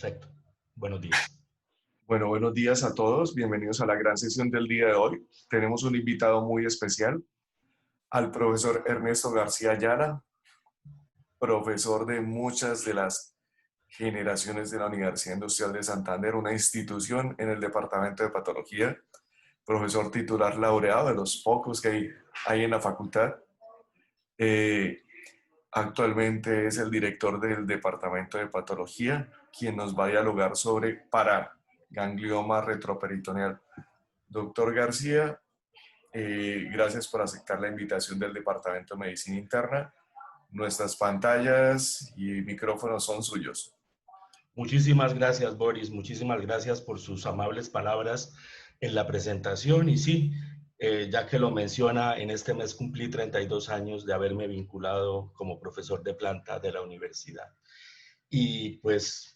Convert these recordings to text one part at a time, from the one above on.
Perfecto. Buenos días. Bueno, buenos días a todos. Bienvenidos a la gran sesión del día de hoy. Tenemos un invitado muy especial, al profesor Ernesto García Ayala, profesor de muchas de las generaciones de la Universidad Industrial de Santander, una institución en el Departamento de Patología, profesor titular laureado de los pocos que hay en la facultad. Actualmente es el director del Departamento de Patología, quien nos va a dialogar sobre paraganglioma retroperitoneal. Doctor García, gracias por aceptar la invitación del Departamento de Medicina Interna. Nuestras pantallas y micrófonos son suyos. Muchísimas gracias, Boris. Muchísimas gracias por sus amables palabras en la presentación. Y sí, ya que lo menciona, en este mes cumplí 32 años de haberme vinculado como profesor de planta de la universidad. Y pues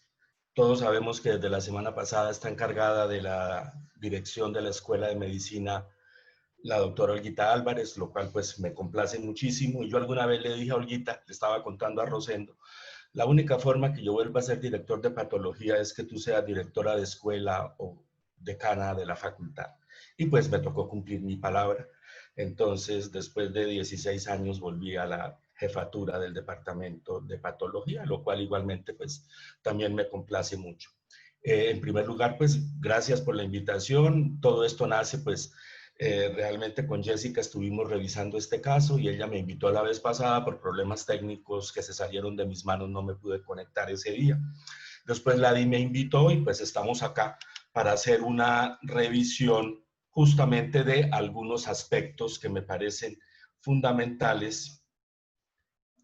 todos sabemos que desde la semana pasada está encargada de la dirección de la Escuela de Medicina la doctora Olguita Álvarez, lo cual pues me complace muchísimo. Y yo alguna vez le dije a Olguita, le estaba contando a Rosendo, la única forma que yo vuelva a ser director de patología es que tú seas directora de escuela o decana de la facultad. Y pues me tocó cumplir mi palabra. Entonces, después de 16 años volví a la jefatura del departamento de patología, lo cual igualmente pues también me complace mucho. En primer lugar, pues gracias por la invitación. Todo esto nace pues realmente con Jessica estuvimos revisando este caso y ella me invitó la vez pasada por problemas técnicos que se salieron de mis manos, no me pude conectar ese día. Después Ladi me invitó y pues estamos acá para hacer una revisión justamente de algunos aspectos que me parecen fundamentales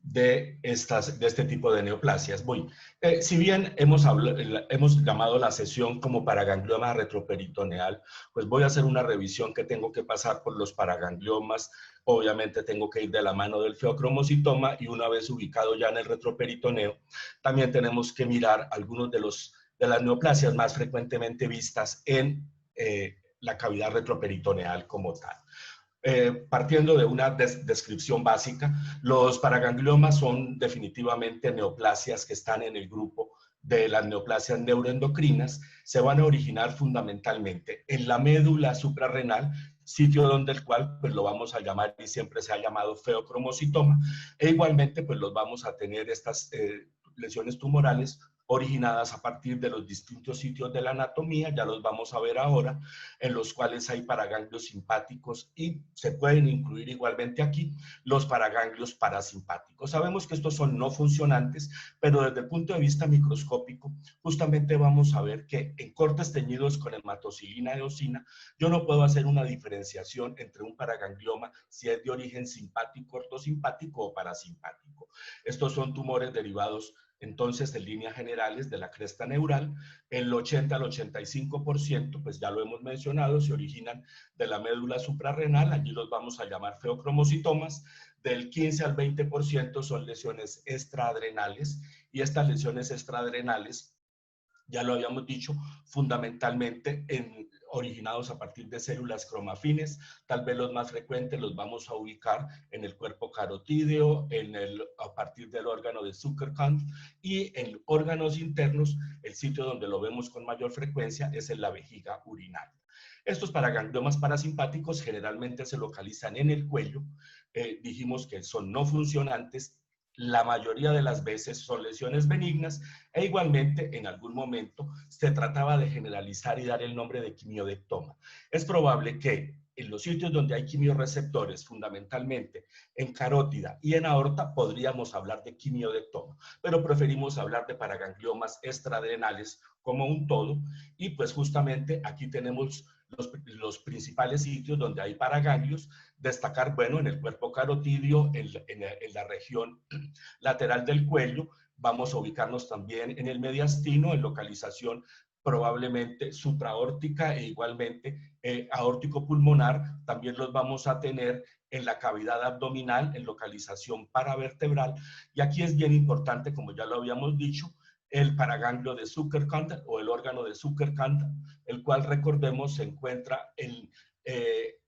de este tipo de neoplasias. Si bien hemos llamado la sesión como paraganglioma retroperitoneal, pues voy a hacer una revisión que tengo que pasar por los paragangliomas. Obviamente tengo que ir de la mano del feocromocitoma y una vez ubicado ya en el retroperitoneo, también tenemos que mirar algunos de las neoplasias más frecuentemente vistas en la cavidad retroperitoneal como tal. Partiendo de una descripción básica, los paragangliomas son definitivamente neoplasias que están en el grupo de las neoplasias neuroendocrinas. Se van a originar fundamentalmente en la médula suprarrenal, sitio donde el cual pues lo vamos a llamar y siempre se ha llamado feocromocitoma, e igualmente pues los vamos a tener estas lesiones tumorales originadas a partir de los distintos sitios de la anatomía, ya los vamos a ver ahora, en los cuales hay paraganglios simpáticos y se pueden incluir igualmente aquí los paraganglios parasimpáticos. Sabemos que estos son no funcionantes, pero desde el punto de vista microscópico, justamente vamos a ver que en cortes teñidos con hematocilina eosina, yo no puedo hacer una diferenciación entre un paraganglioma si es de origen simpático, ortosimpático o parasimpático. Estos son tumores derivados entonces, en líneas generales de la cresta neural, el 80 al 85%, pues ya lo hemos mencionado, se originan de la médula suprarrenal, allí los vamos a llamar feocromocitomas, del 15 al 20% son lesiones extraadrenales, y estas lesiones extraadrenales, ya lo habíamos dicho, fundamentalmente originados a partir de células cromafines. Tal vez los más frecuentes los vamos a ubicar en el cuerpo carotídeo, a partir del órgano de Zuckerkant, y en órganos internos, el sitio donde lo vemos con mayor frecuencia es en la vejiga urinaria. Estos paragangliomas parasimpáticos generalmente se localizan en el cuello. Dijimos que son no funcionantes. La mayoría de las veces son lesiones benignas e igualmente en algún momento se trataba de generalizar y dar el nombre de quimiodectoma. Es probable que en los sitios donde hay quimiorreceptores, fundamentalmente en carótida y en aorta, podríamos hablar de quimiodectoma, pero preferimos hablar de paragangliomas extraadrenales como un todo, y pues justamente aquí tenemos los principales sitios donde hay paraganglios. Destacar, bueno, en el cuerpo carotidio, en la región lateral del cuello, vamos a ubicarnos también en el mediastino, en localización probablemente supraórtica e igualmente aórtico-pulmonar. También los vamos a tener en la cavidad abdominal, en localización paravertebral. Y aquí es bien importante, como ya lo habíamos dicho, el paraganglio de Zuckerkant o el órgano de Zuckerkant, el cual, recordemos, se encuentra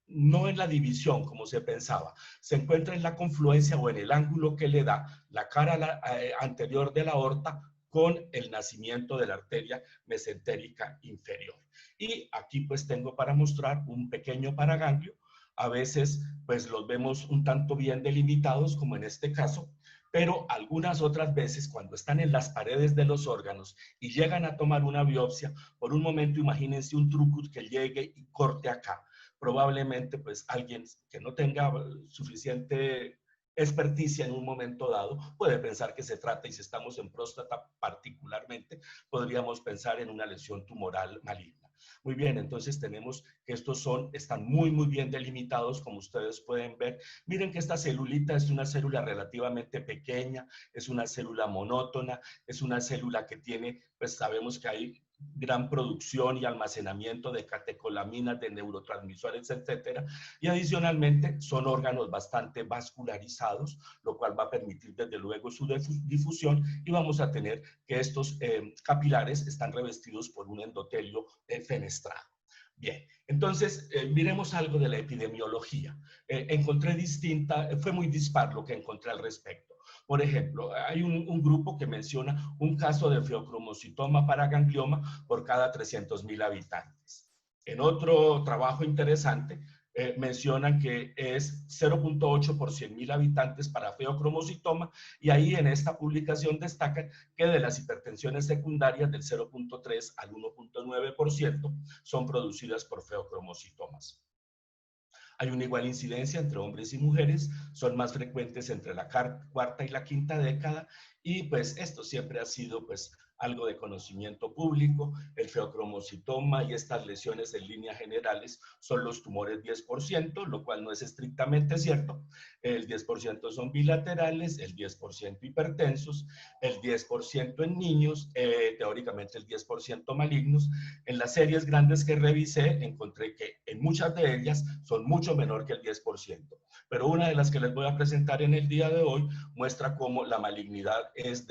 no en la división como se pensaba, se encuentra en la confluencia o en el ángulo que le da la cara anterior de la aorta con el nacimiento de la arteria mesentérica inferior. Y aquí pues tengo para mostrar un pequeño paraganglio. A veces pues los vemos un tanto bien delimitados, como en este caso, pero algunas otras veces cuando están en las paredes de los órganos y llegan a tomar una biopsia, por un momento imagínense un truco que llegue y corte acá. Probablemente pues alguien que no tenga suficiente experticia en un momento dado puede pensar que se trata, y si estamos en próstata particularmente, podríamos pensar en una lesión tumoral maligna. Muy bien, entonces tenemos que estos están muy bien delimitados, como ustedes pueden ver. Miren que esta celulita es una célula relativamente pequeña, es una célula monótona, es una célula que tiene, pues sabemos que hay gran producción y almacenamiento de catecolaminas, de neurotransmisores, etcétera, y adicionalmente son órganos bastante vascularizados, lo cual va a permitir desde luego su difusión, y vamos a tener que estos capilares están revestidos por un endotelio fenestrado. Bien, entonces miremos algo de la epidemiología. Encontré fue muy dispar lo que encontré al respecto. Por ejemplo, hay un grupo que menciona un caso de feocromocitoma paraganglioma por cada 300,000 habitantes. En otro trabajo interesante, mencionan que es 0.8 por 100,000 habitantes para feocromocitoma, y ahí en esta publicación destacan que de las hipertensiones secundarias del 0.3 al 1.9% son producidas por feocromocitomas. Hay una igual incidencia entre hombres y mujeres, son más frecuentes entre la cuarta y la quinta década, y pues esto siempre ha sido pues algo de conocimiento público. El feocromocitoma y estas lesiones en líneas generales son los tumores 10%, lo cual no es estrictamente cierto. El 10% son bilaterales, el 10% hipertensos, el 10% en niños, teóricamente el 10% malignos. En las series grandes que revisé, encontré que en muchas de ellas son mucho menor que el 10%. Pero una de las que les voy a presentar en el día de hoy muestra cómo la malignidad es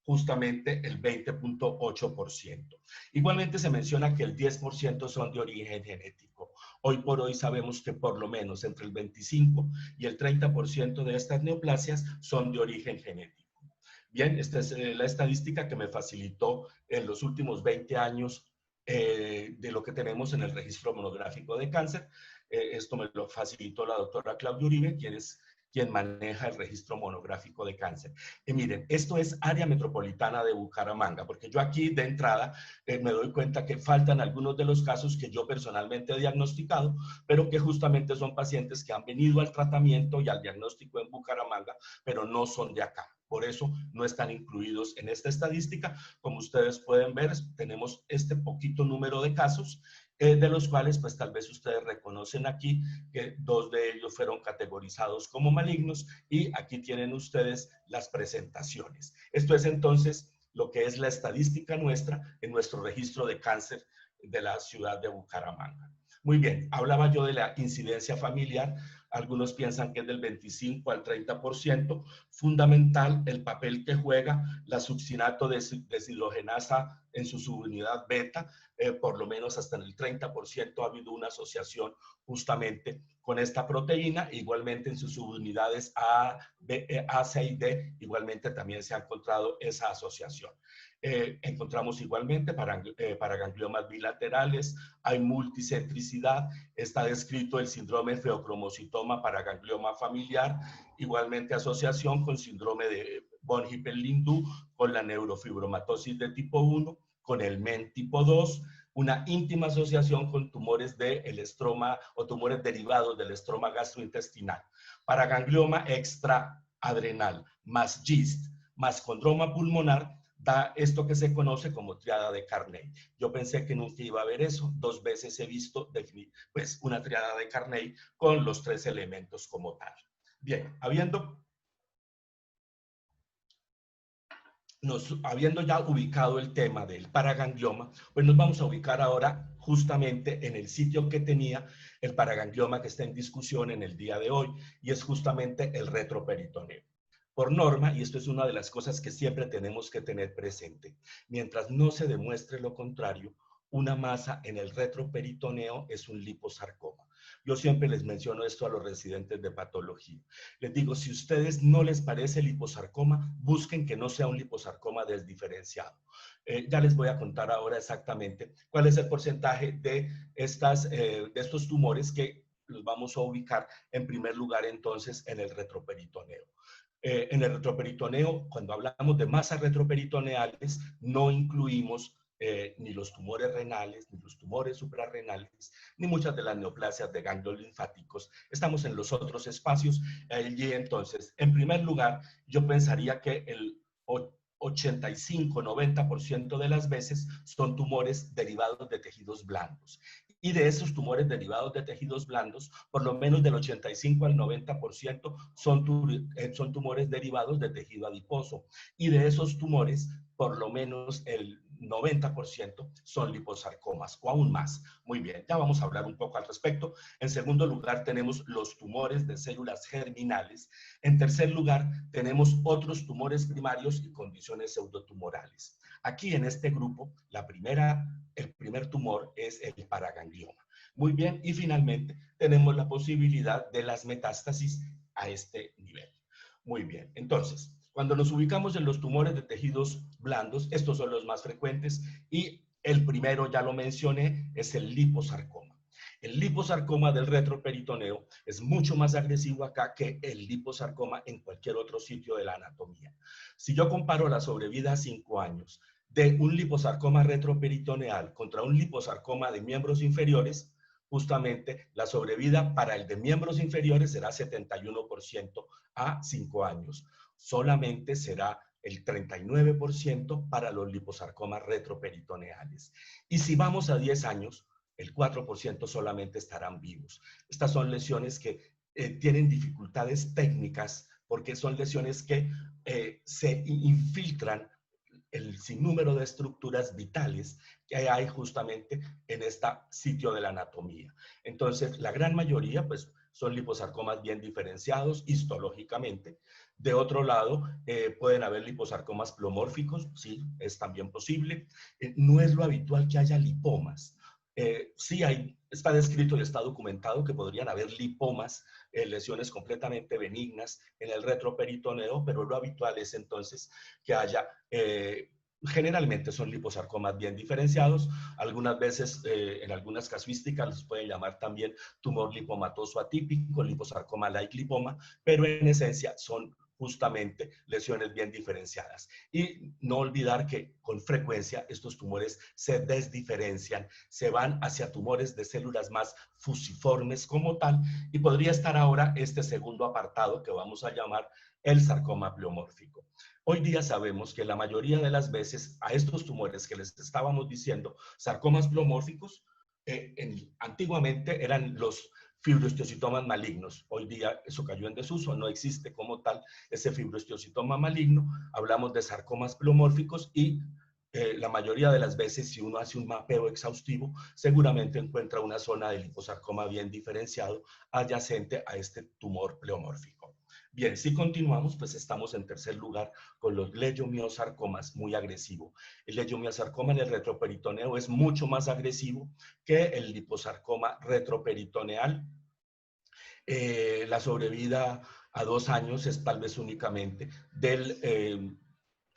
justamente el 20.8%. Igualmente se menciona que el 10% son de origen genético. Hoy por hoy sabemos que por lo menos entre el 25 y el 30% de estas neoplasias son de origen genético. Bien, esta es la estadística que me facilitó en los últimos 20 años de lo que tenemos en el registro monográfico de cáncer. Esto me lo facilitó la doctora Claudia Uribe, quien maneja el registro monográfico de cáncer. Y miren, esto es área metropolitana de Bucaramanga, porque yo aquí de entrada me doy cuenta que faltan algunos de los casos que yo personalmente he diagnosticado, pero que justamente son pacientes que han venido al tratamiento y al diagnóstico en Bucaramanga, pero no son de acá. Por eso no están incluidos en esta estadística. Como ustedes pueden ver, tenemos este poquito número de casos, de los cuales pues tal vez ustedes reconocen aquí que 2 de ellos fueron categorizados como malignos, y aquí tienen ustedes las presentaciones. Esto es entonces lo que es la estadística nuestra en nuestro registro de cáncer de la ciudad de Bucaramanga. Muy bien, hablaba yo de la incidencia familiar. Algunos piensan que es del 25 al 30%. Fundamental el papel que juega la succinato deshidrogenasa en su subunidad beta. Por lo menos hasta en el 30% ha habido una asociación justamente con esta proteína. Igualmente en sus subunidades A, C y D, igualmente también se ha encontrado esa asociación. Encontramos igualmente paragangliomas bilaterales, hay multicentricidad, está descrito el síndrome feocromocitoma paraganglioma familiar, igualmente asociación con síndrome de von Hippel-Lindau, con la neurofibromatosis de tipo 1, con el MEN tipo 2, una íntima asociación con tumores del estroma o tumores derivados del estroma gastrointestinal. Paraganglioma extraadrenal más GIST más condroma pulmonar da esto que se conoce como triada de Carney. Yo pensé que nunca iba a ver eso. 2 veces he visto pues, una triada de Carney con los 3 elementos como tal. Bien, habiendo ya ubicado el tema del paraganglioma, pues nos vamos a ubicar ahora justamente en el sitio que tenía el paraganglioma que está en discusión en el día de hoy, y es justamente el retroperitoneo. Por norma, y esto es una de las cosas que siempre tenemos que tener presente, mientras no se demuestre lo contrario, una masa en el retroperitoneo es un liposarcoma. Yo siempre les menciono esto a los residentes de patología. Les digo, si a ustedes no les parece liposarcoma, busquen que no sea un liposarcoma desdiferenciado. Ya les voy a contar ahora exactamente cuál es el porcentaje de estos tumores que los vamos a ubicar en primer lugar entonces en el retroperitoneo. En el retroperitoneo, cuando hablamos de masas retroperitoneales, no incluimos ni los tumores renales, ni los tumores suprarrenales, ni muchas de las neoplasias de ganglios linfáticos. Estamos en los otros espacios. Y entonces, en primer lugar, yo pensaría que el 85-90% de las veces son tumores derivados de tejidos blandos. Y de esos tumores derivados de tejidos blandos, por lo menos del 85 al 90% son tumores derivados de tejido adiposo. Y de esos tumores, por lo menos el 90% son liposarcomas o aún más. Muy bien, ya vamos a hablar un poco al respecto. En segundo lugar, tenemos los tumores de células germinales. En tercer lugar, tenemos otros tumores primarios y condiciones pseudotumorales. Aquí en este grupo, el primer tumor es el paraganglioma. Muy bien, y finalmente tenemos la posibilidad de las metástasis a este nivel. Muy bien, entonces, cuando nos ubicamos en los tumores de tejidos blandos, estos son los más frecuentes y el primero, ya lo mencioné, es el liposarcoma. El liposarcoma del retroperitoneo es mucho más agresivo acá que el liposarcoma en cualquier otro sitio de la anatomía. Si yo comparo la sobrevida a 5 años de un liposarcoma retroperitoneal contra un liposarcoma de miembros inferiores, justamente la sobrevida para el de miembros inferiores será 71% a 5 años. Solamente será el 39% para los liposarcomas retroperitoneales. Y si vamos a 10 años, el 4% solamente estarán vivos. Estas son lesiones que tienen dificultades técnicas porque son lesiones que se infiltran el sinnúmero de estructuras vitales que hay justamente en este sitio de la anatomía. Entonces, la gran mayoría, pues, son liposarcomas bien diferenciados histológicamente. De otro lado, pueden haber liposarcomas pleomórficos, sí, es también posible. No es lo habitual que haya lipomas. Sí está descrito y está documentado que podrían haber lipomas, lesiones completamente benignas en el retroperitoneo, pero lo habitual es entonces que haya, generalmente son liposarcomas bien diferenciados, algunas veces en algunas casuísticas los pueden llamar también tumor lipomatoso atípico, liposarcoma-like lipoma, pero en esencia son justamente lesiones bien diferenciadas. Y no olvidar que con frecuencia estos tumores se desdiferencian, se van hacia tumores de células más fusiformes como tal, y podría estar ahora este segundo apartado que vamos a llamar el sarcoma pleomórfico. Hoy día sabemos que la mayoría de las veces a estos tumores que les estábamos diciendo, sarcomas pleomórficos, antiguamente eran los fibrohistiocytomas malignos. Hoy día eso cayó en desuso, no existe como tal ese fibrohistiocytoma maligno. Hablamos de sarcomas pleomórficos y la mayoría de las veces, si uno hace un mapeo exhaustivo, seguramente encuentra una zona de liposarcoma bien diferenciado adyacente a este tumor pleomórfico. Bien, si continuamos, pues estamos en tercer lugar con los leiomiosarcomas, muy agresivo. El leiomiosarcoma en el retroperitoneo es mucho más agresivo que el liposarcoma retroperitoneal. La sobrevida a 2 años es tal vez únicamente del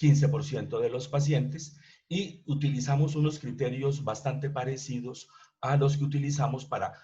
15% de los pacientes y utilizamos unos criterios bastante parecidos a los que utilizamos para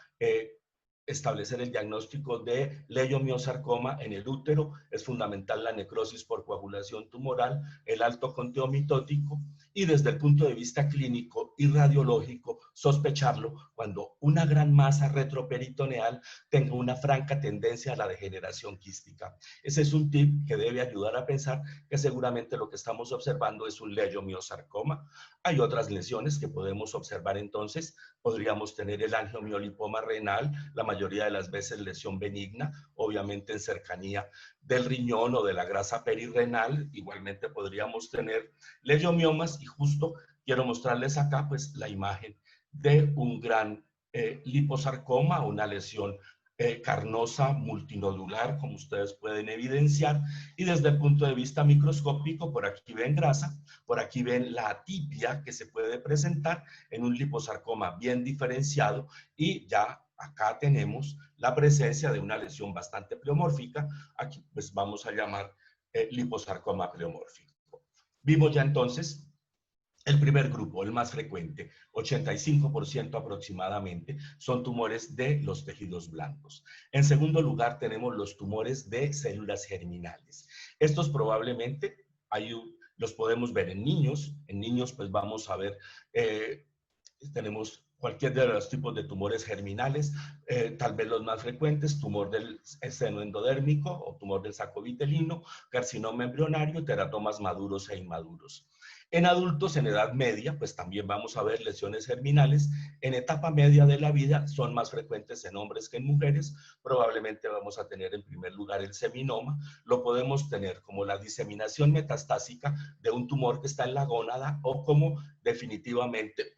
establecer el diagnóstico de leiomiosarcoma en el útero. Es fundamental la necrosis por coagulación tumoral, el alto conteo mitótico y desde el punto de vista clínico y radiológico sospecharlo cuando una gran masa retroperitoneal tenga una franca tendencia a la degeneración quística. Ese es un tip que debe ayudar a pensar que seguramente lo que estamos observando es un leiomiosarcoma. Hay otras lesiones que podemos observar entonces. Podríamos tener el angiomiolipoma renal, la mayoría de las veces lesión benigna, obviamente en cercanía del riñón o de la grasa perirrenal. Igualmente podríamos tener leiomiomas y justo quiero mostrarles acá pues la imagen de un gran liposarcoma, una lesión carnosa multinodular, como ustedes pueden evidenciar, y desde el punto de vista microscópico, por aquí ven grasa, por aquí ven la atipia que se puede presentar en un liposarcoma bien diferenciado y ya acá tenemos la presencia de una lesión bastante pleomórfica, aquí pues vamos a llamar liposarcoma pleomórfico. Vimos ya entonces el primer grupo, el más frecuente, 85% aproximadamente, son tumores de los tejidos blancos. En segundo lugar, tenemos los tumores de células germinales. Estos probablemente los podemos ver en niños. En niños, pues vamos a ver, tenemos cualquier de los tipos de tumores germinales, tal vez los más frecuentes, tumor del seno endodérmico o tumor del saco vitelino, carcinoma embrionario, teratomas maduros e inmaduros. En adultos en edad media, pues también vamos a ver lesiones germinales. En etapa media de la vida son más frecuentes en hombres que en mujeres. Probablemente vamos a tener en primer lugar el seminoma. Lo podemos tener como la diseminación metastásica de un tumor que está en la gónada o como definitivamente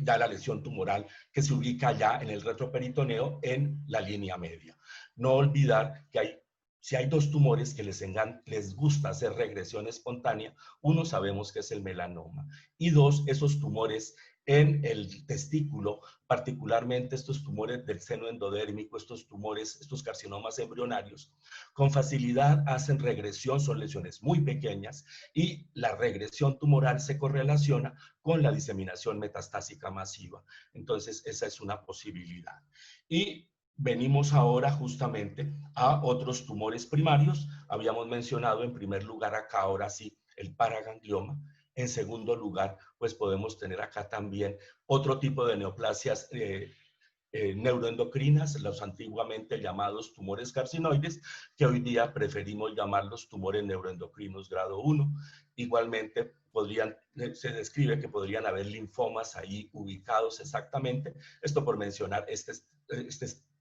da la lesión tumoral que se ubica ya en el retroperitoneo en la línea media. No olvidar que si hay dos tumores que les gusta hacer regresión espontánea, uno sabemos que es el melanoma y dos, esos tumores en el testículo, particularmente estos tumores del seno endodérmico, estos tumores, estos carcinomas embrionarios, con facilidad hacen regresión, son lesiones muy pequeñas y la regresión tumoral se correlaciona con la diseminación metastásica masiva. Entonces, esa es una posibilidad. Y venimos ahora justamente a otros tumores primarios. Habíamos mencionado en primer lugar acá, ahora sí, el paraganglioma. En segundo lugar, pues podemos tener acá también otro tipo de neoplasias neuroendocrinas, los antiguamente llamados tumores carcinoides, que hoy día preferimos llamarlos tumores neuroendocrinos grado 1. Igualmente, se describe que podrían haber linfomas ahí ubicados exactamente, esto por mencionar estos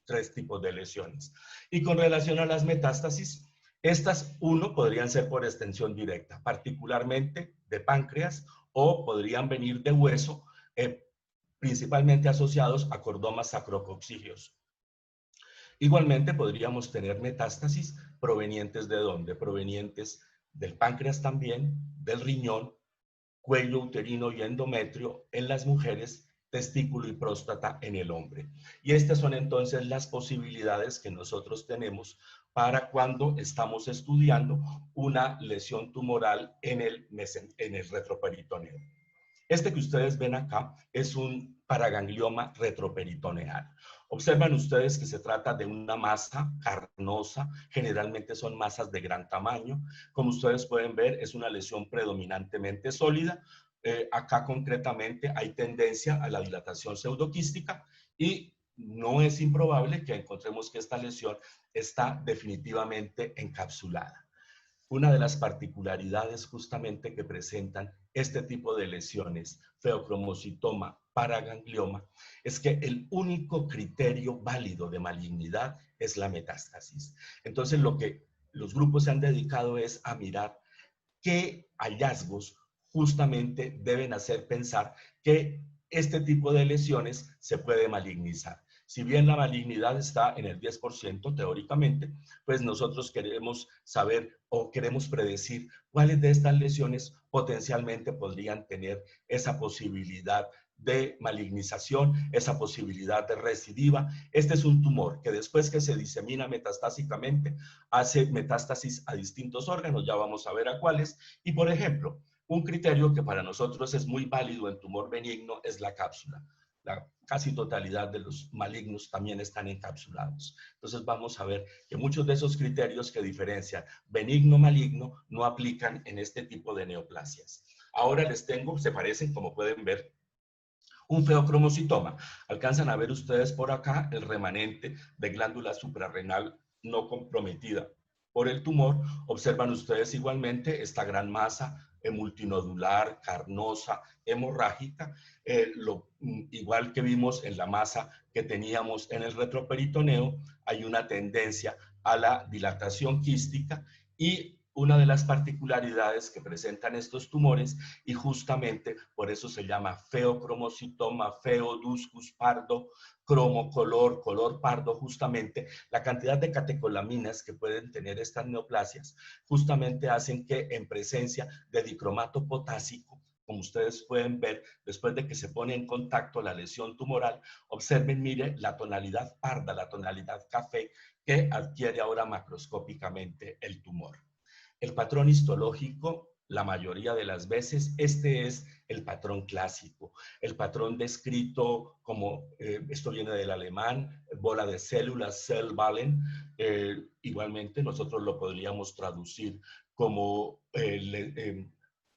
tres tipos de lesiones. Y con relación a las metástasis, estas, podrían ser por extensión directa, particularmente de páncreas, o podrían venir de hueso, principalmente asociados a cordomas sacrococcígeos. Igualmente podríamos tener metástasis provenientes ¿de dónde? Provenientes del páncreas también, del riñón, cuello uterino y endometrio en las mujeres, testículo y próstata en el hombre. Y estas son entonces las posibilidades que nosotros tenemos para cuando estamos estudiando una lesión tumoral en el retroperitoneo. Este que ustedes ven acá es un paraganglioma retroperitoneal. Observan ustedes que se trata de una masa carnosa, generalmente son masas de gran tamaño. Como ustedes pueden ver, es una lesión predominantemente sólida. Acá concretamente hay tendencia a la dilatación pseudoquística y no es improbable que encontremos que esta lesión está definitivamente encapsulada. Una de las particularidades justamente que presentan este tipo de lesiones, feocromocitoma, paraganglioma, es que el único criterio válido de malignidad es la metástasis. Entonces, lo que los grupos se han dedicado es a mirar qué hallazgos justamente deben hacer pensar que este tipo de lesiones se puede malignizar. Si bien la malignidad está en el 10% teóricamente, pues nosotros queremos saber o queremos predecir cuáles de estas lesiones potencialmente podrían tener esa posibilidad de malignización, esa posibilidad de recidiva. Este es un tumor que después que se disemina metastásicamente, hace metástasis a distintos órganos, ya vamos a ver a cuáles. Y por ejemplo, un criterio que para nosotros es muy válido en tumor benigno es la cápsula. La casi totalidad de los malignos también están encapsulados. Entonces vamos a ver que muchos de esos criterios que diferencian benigno-maligno no aplican en este tipo de neoplasias. Ahora les tengo, se parecen, como pueden ver, un feocromocitoma. Alcanzan a ver ustedes por acá el remanente de glándula suprarrenal no comprometida por el tumor. Observan ustedes igualmente esta gran masa multinodular, carnosa, hemorrágica, igual que vimos en la masa que teníamos en el retroperitoneo, hay una tendencia a la dilatación quística y una de las particularidades que presentan estos tumores, y justamente por eso se llama feocromocitoma, feoduscus pardo, cromocolor, color pardo, justamente la cantidad de catecolaminas que pueden tener estas neoplasias justamente hacen que en presencia de dicromato potásico como ustedes pueden ver, después de que se pone en contacto la lesión tumoral, observen, mire, la tonalidad parda, la tonalidad café que adquiere ahora macroscópicamente el tumor. El patrón histológico, la mayoría de las veces, este es el patrón clásico, el patrón descrito como, esto viene del alemán, bola de células, Zellballen, igualmente nosotros lo podríamos traducir como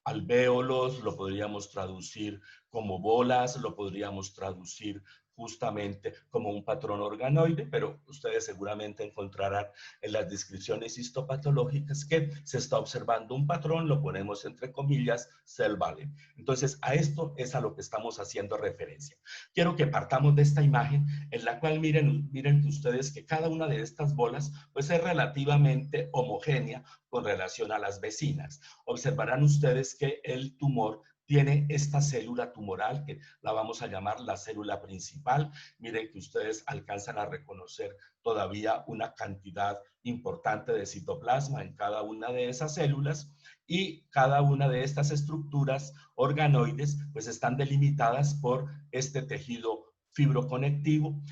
alvéolos, lo podríamos traducir como bolas, lo podríamos traducir justamente como un patrón organoide, pero ustedes seguramente encontrarán en las descripciones histopatológicas que se está observando un patrón, lo ponemos entre comillas, Zellballen. Entonces, a esto es a lo que estamos haciendo referencia. Quiero que partamos de esta imagen en la cual miren ustedes que cada una de estas bolas pues es relativamente homogénea con relación a las vecinas. Observarán ustedes que el tumor tiene esta célula tumoral que la vamos a llamar la célula principal. Miren que ustedes alcanzan a reconocer todavía una cantidad importante de citoplasma en cada una de esas células y cada una de estas estructuras organoides pues están delimitadas por este tejido fibroconectivo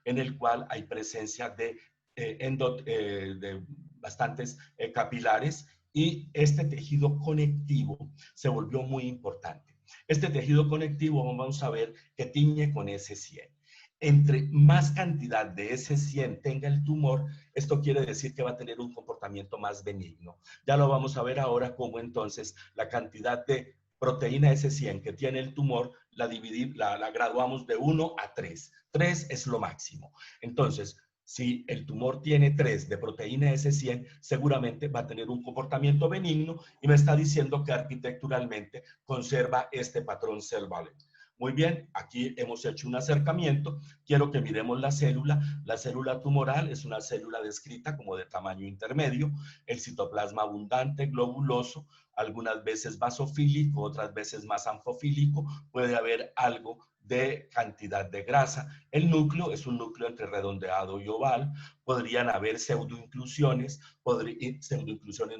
en el cual hay presencia de bastantes capilares, y este tejido conectivo se volvió muy importante. Este tejido conectivo vamos a ver que tiñe con S100. Entre más cantidad de S100 tenga el tumor, esto quiere decir que va a tener un comportamiento más benigno. Ya lo vamos a ver ahora cómo entonces la cantidad de proteína S100 que tiene el tumor la graduamos de 1 a 3. 3 es lo máximo. Entonces, si el tumor tiene 3 de proteína S100, seguramente va a tener un comportamiento benigno y me está diciendo que arquitecturalmente conserva este patrón Zellballen. Muy bien, aquí hemos hecho un acercamiento. Quiero que miremos la célula. La célula tumoral es una célula descrita como de tamaño intermedio, el citoplasma abundante, globuloso, algunas veces basofílico, otras veces más anfofílico, puede haber algo de cantidad de grasa. El núcleo es un núcleo entre redondeado y oval. Podrían haber pseudoinclusiones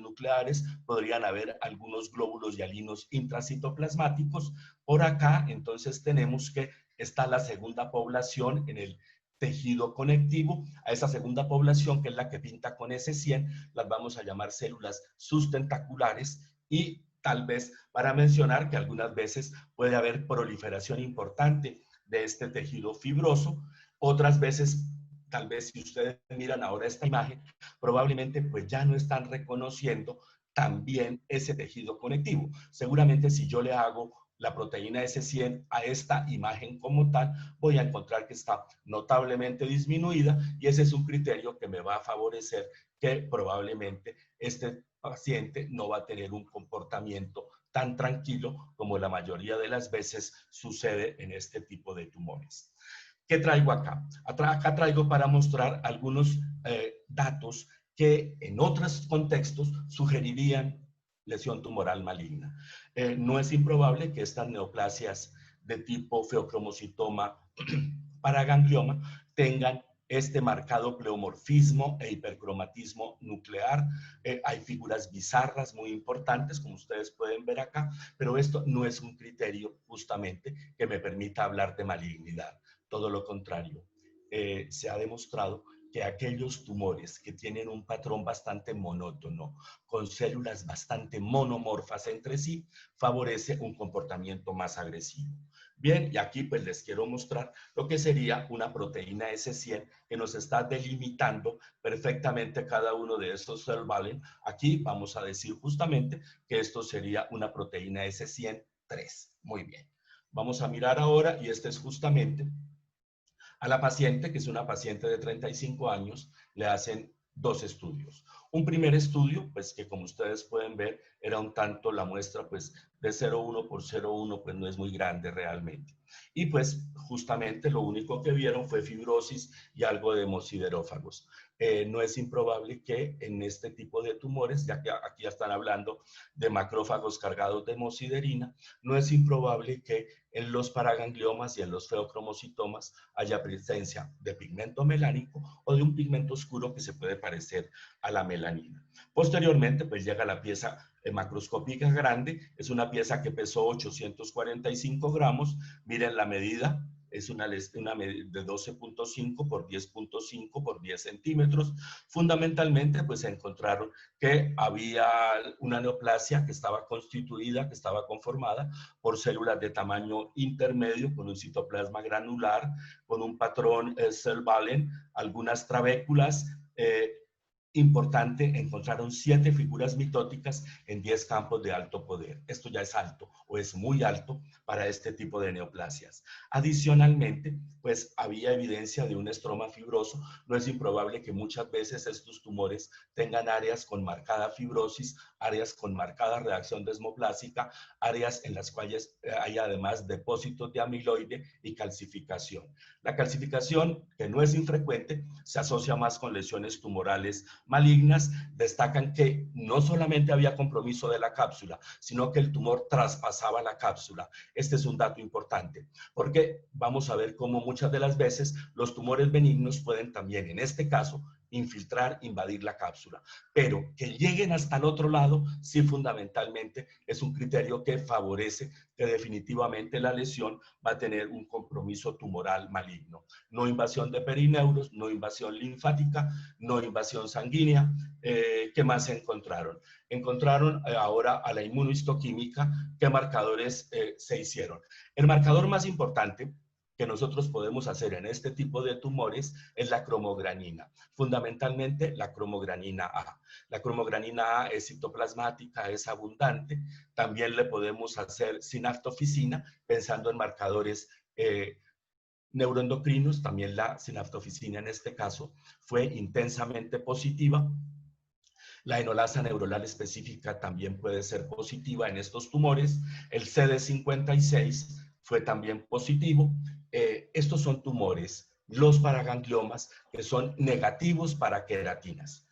nucleares, podrían haber algunos glóbulos hialinos intracitoplasmáticos. Por acá, entonces, tenemos que está la segunda población en el tejido conectivo. A esa segunda población, que es la que pinta con S100, las vamos a llamar células sustentaculares, y tal vez para mencionar que algunas veces puede haber proliferación importante de este tejido fibroso, otras veces, tal vez si ustedes miran ahora esta imagen, probablemente pues ya no están reconociendo también ese tejido conectivo. Seguramente si yo le hago la proteína S100 a esta imagen como tal, voy a encontrar que está notablemente disminuida, y ese es un criterio que me va a favorecer que probablemente este paciente no va a tener un comportamiento tan tranquilo como la mayoría de las veces sucede en este tipo de tumores. ¿Qué traigo acá? Acá traigo para mostrar algunos datos que en otros contextos sugerirían lesión tumoral maligna. No es improbable que estas neoplasias de tipo feocromocitoma paraganglioma tengan este marcado pleomorfismo e hipercromatismo nuclear. Hay figuras bizarras muy importantes, como ustedes pueden ver acá, pero esto no es un criterio justamente que me permita hablar de malignidad. Todo lo contrario, se ha demostrado que aquellos tumores que tienen un patrón bastante monótono, con células bastante monomorfas entre sí, favorece un comportamiento más agresivo. Bien, y aquí pues les quiero mostrar lo que sería una proteína S100 que nos está delimitando perfectamente cada uno de estos Zellballen. Aquí vamos a decir justamente que esto sería una proteína S100-3. Muy bien. Vamos a mirar ahora, y este es justamente a la paciente, que es una paciente de 35 años, le hacen dos estudios. Un primer estudio, pues que como ustedes pueden ver, era un tanto la muestra, pues de 0,1 por 0,1, pues no es muy grande realmente. Y pues justamente lo único que vieron fue fibrosis y algo de hemosiderófagos. No es improbable que en este tipo de tumores, ya que aquí ya están hablando de macrófagos cargados de hemosiderina, no es improbable que en los paragangliomas y en los feocromocitomas haya presencia de pigmento melánico o de un pigmento oscuro que se puede parecer a la melanina. melanina. Posteriormente, pues llega la pieza macroscópica grande, es una pieza que pesó 845 gramos, miren la medida, es una medida de 12.5 por 10.5 por 10 centímetros. Fundamentalmente, pues se encontraron que había una neoplasia que estaba constituida, que estaba conformada por células de tamaño intermedio, con un citoplasma granular, con un patrón cell-valent, algunas trabéculas. Importante, encontraron 7 figuras mitóticas en 10 campos de alto poder. Esto ya es alto o es muy alto para este tipo de neoplasias. Adicionalmente, pues había evidencia de un estroma fibroso. No es improbable que muchas veces estos tumores tengan áreas con marcada fibrosis, áreas con marcada reacción desmoplásica, áreas en las cuales hay además depósitos de amiloide y calcificación. La calcificación, que no es infrecuente, se asocia más con lesiones tumorales malignas. Destacan que no solamente había compromiso de la cápsula, sino que el tumor traspasaba la cápsula. Este es un dato importante, porque vamos a ver cómo muchas de las veces los tumores benignos pueden también, en este caso, infiltrar, invadir la cápsula. Pero que lleguen hasta el otro lado, sí, fundamentalmente es un criterio que favorece que definitivamente la lesión va a tener un compromiso tumoral maligno. No invasión de perineuros, no invasión linfática, no invasión sanguínea. ¿Qué más encontraron? Encontraron ahora a la inmunohistoquímica, qué marcadores se hicieron. El marcador más importante que nosotros podemos hacer en este tipo de tumores es la cromogranina, fundamentalmente la cromogranina A. La cromogranina A es citoplasmática, es abundante. También le podemos hacer sinaptofisina, pensando en marcadores neuroendocrinos. También la sinaptofisina en este caso fue intensamente positiva. La enolasa neuronal específica también puede ser positiva en estos tumores. El CD56 fue también positivo. Estos son tumores, los paragangliomas, que son negativos para queratinas.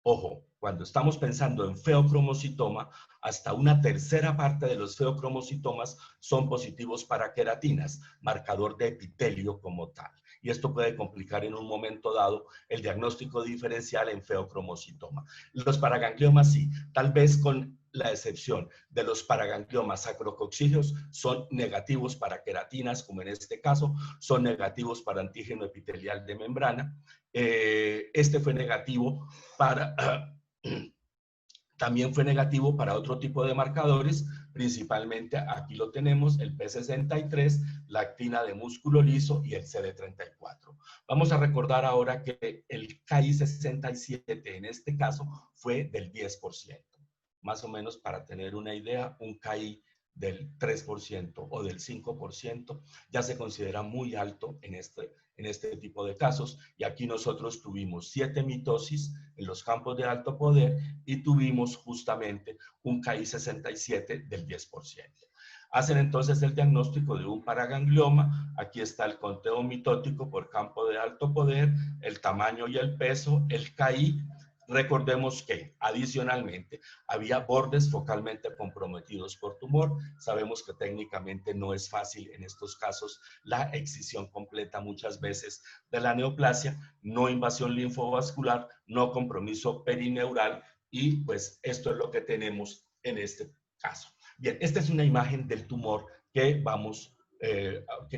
Ojo, cuando estamos pensando en feocromocitoma, hasta una tercera parte de los feocromocitomas son positivos para queratinas, marcador de epitelio como tal. Y esto puede complicar en un momento dado el diagnóstico diferencial en feocromocitoma. Los paragangliomas sí, tal vez con la excepción de los paragangliomas sacrococcígeos, son negativos para queratinas, como en este caso, son negativos para antígeno epitelial de membrana. Este fue negativo para... También fue negativo para otro tipo de marcadores, principalmente aquí lo tenemos, el P63, la actina de músculo liso y el CD34. Vamos a recordar ahora que el KI67 en este caso fue del 10%. Más o menos, para tener una idea, un KI del 3% o del 5% ya se considera muy alto en este tipo de casos. Y aquí nosotros tuvimos 7 mitosis en los campos de alto poder y tuvimos justamente un KI67 del 10%. Hacen entonces el diagnóstico de un paraganglioma. Aquí está el conteo mitótico por campo de alto poder, el tamaño y el peso, el KI. Recordemos que, adicionalmente, había bordes focalmente comprometidos por tumor. Sabemos que técnicamente no es fácil en estos casos la excisión completa muchas veces de la neoplasia, no invasión linfovascular, no compromiso perineural, y pues esto es lo que tenemos en este caso. Bien, esta es una imagen del tumor que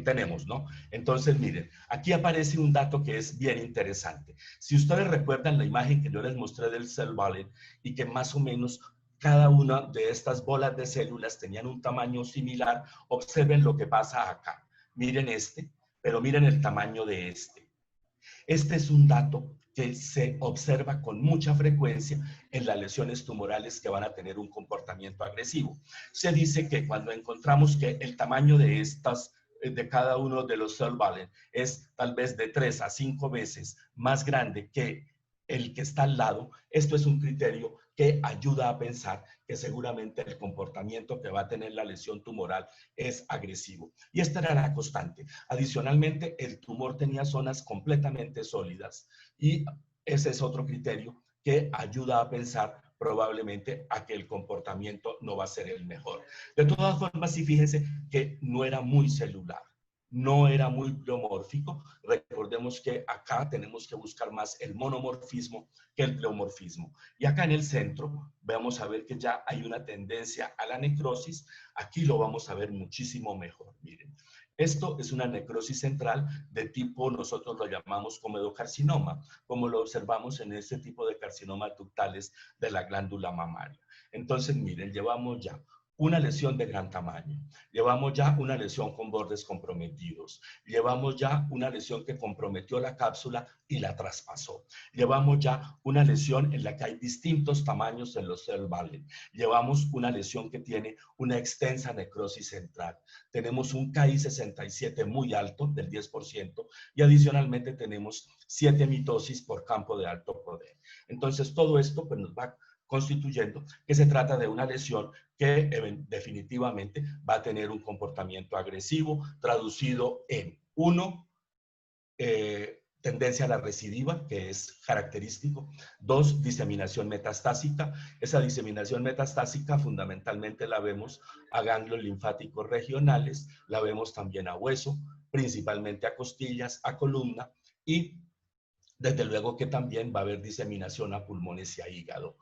tenemos, ¿no? Entonces, miren, aquí aparece un dato que es bien interesante. Si ustedes recuerdan la imagen que yo les mostré del cell-valent y que más o menos cada una de estas bolas de células tenían un tamaño similar, observen lo que pasa acá. Miren este, pero miren el tamaño de este. Este es un dato que se observa con mucha frecuencia en las lesiones tumorales que van a tener un comportamiento agresivo. Se dice que cuando encontramos que el tamaño de cada uno de los cell-valent es tal vez de 3 a 5 veces más grande que el que está al lado, esto es un criterio que ayuda a pensar que seguramente el comportamiento que va a tener la lesión tumoral es agresivo. Y esta era la constante. Adicionalmente, el tumor tenía zonas completamente sólidas y ese es otro criterio que ayuda a pensar probablemente a que el comportamiento no va a ser el mejor. De todas formas, sí, fíjense que no era muy celular, no era muy biomórfico. Recordemos recordemos que acá tenemos que buscar más el monomorfismo que el pleomorfismo. Y acá en el centro vamos a ver que ya hay una tendencia a la necrosis. Aquí lo vamos a ver muchísimo mejor. Miren, esto es una necrosis central de tipo, nosotros lo llamamos comedocarcinoma, como lo observamos en este tipo de carcinomas ductales de la glándula mamaria. Entonces, miren, llevamos ya una lesión de gran tamaño, llevamos ya una lesión con bordes comprometidos, llevamos ya una lesión que comprometió la cápsula y la traspasó, llevamos ya una lesión en la que hay distintos tamaños en los cell valley, llevamos una lesión que tiene una extensa necrosis central, tenemos un KI67 muy alto, del 10%, y adicionalmente tenemos 7 mitosis por campo de alto poder. Entonces, todo esto pues, nos va constituyendo que se trata de una lesión que definitivamente va a tener un comportamiento agresivo traducido en, uno, tendencia a la recidiva, que es característico. Dos, diseminación metastásica. Esa diseminación metastásica fundamentalmente la vemos a ganglios linfáticos regionales, la vemos también a hueso, principalmente a costillas, a columna y desde luego que también va a haber diseminación a pulmones y a hígado.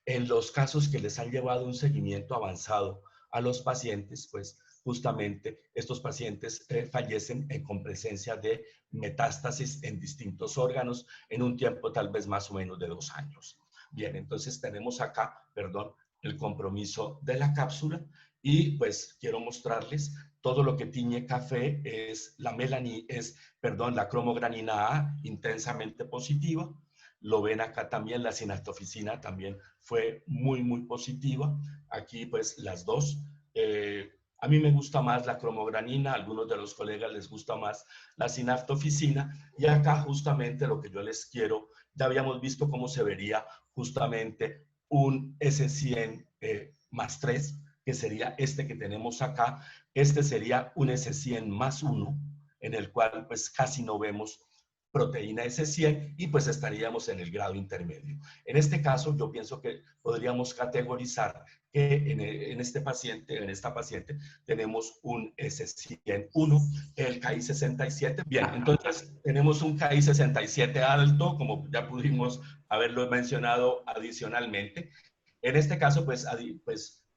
En los casos que les han llevado un seguimiento avanzado a los pacientes, pues justamente estos pacientes fallecen con presencia de metástasis en distintos órganos en un tiempo tal vez más o menos de 2 años. Bien, entonces tenemos acá, perdón, el compromiso de la cápsula y pues quiero mostrarles todo lo que tiñe café es la la cromogranina A intensamente positiva. Lo ven acá también, la sinactofisina también fue muy, muy positiva. Aquí pues las dos. A mí me gusta más la cromogranina, a algunos de los colegas les gusta más la sinactofisina. Y acá justamente lo que yo les quiero, ya habíamos visto cómo se vería justamente un S100 más 3, que sería este que tenemos acá. Este sería un S100 más 1, en el cual pues casi no vemos proteína S100 y pues estaríamos en el grado intermedio. En este caso, yo pienso que podríamos categorizar que en esta paciente, tenemos un S101, el KI67. Bien, entonces tenemos un KI67 alto, como ya pudimos haberlo mencionado adicionalmente. En este caso, pues